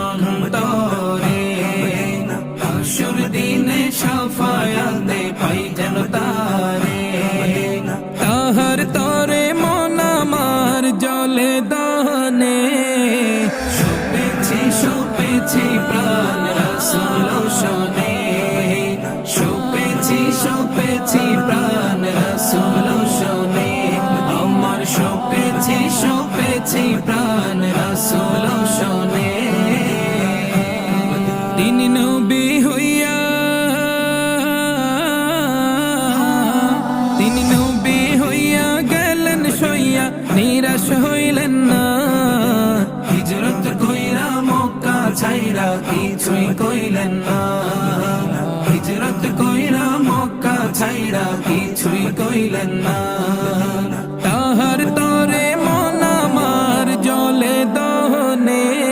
অন্তরে হাসুর দিনে শাফায়াতে পাই যেন তারে তাহার তরে মন আমার জলে দানে শুপেছি প্রাণ রাসূল শোনে শুপেছি প্রাণ রাসূল শোনে আমার শুপেছি প্রাণ রাসূল শোনে তিনি নবী হইয়া গেলেন সইয়া নিরাশ হইলেন না হিজরত কইরা মক্কা ছাইরা কিছুই কইলেন না হিজরত কইরা মক্কা ছাইরা কিছুই কইলেন না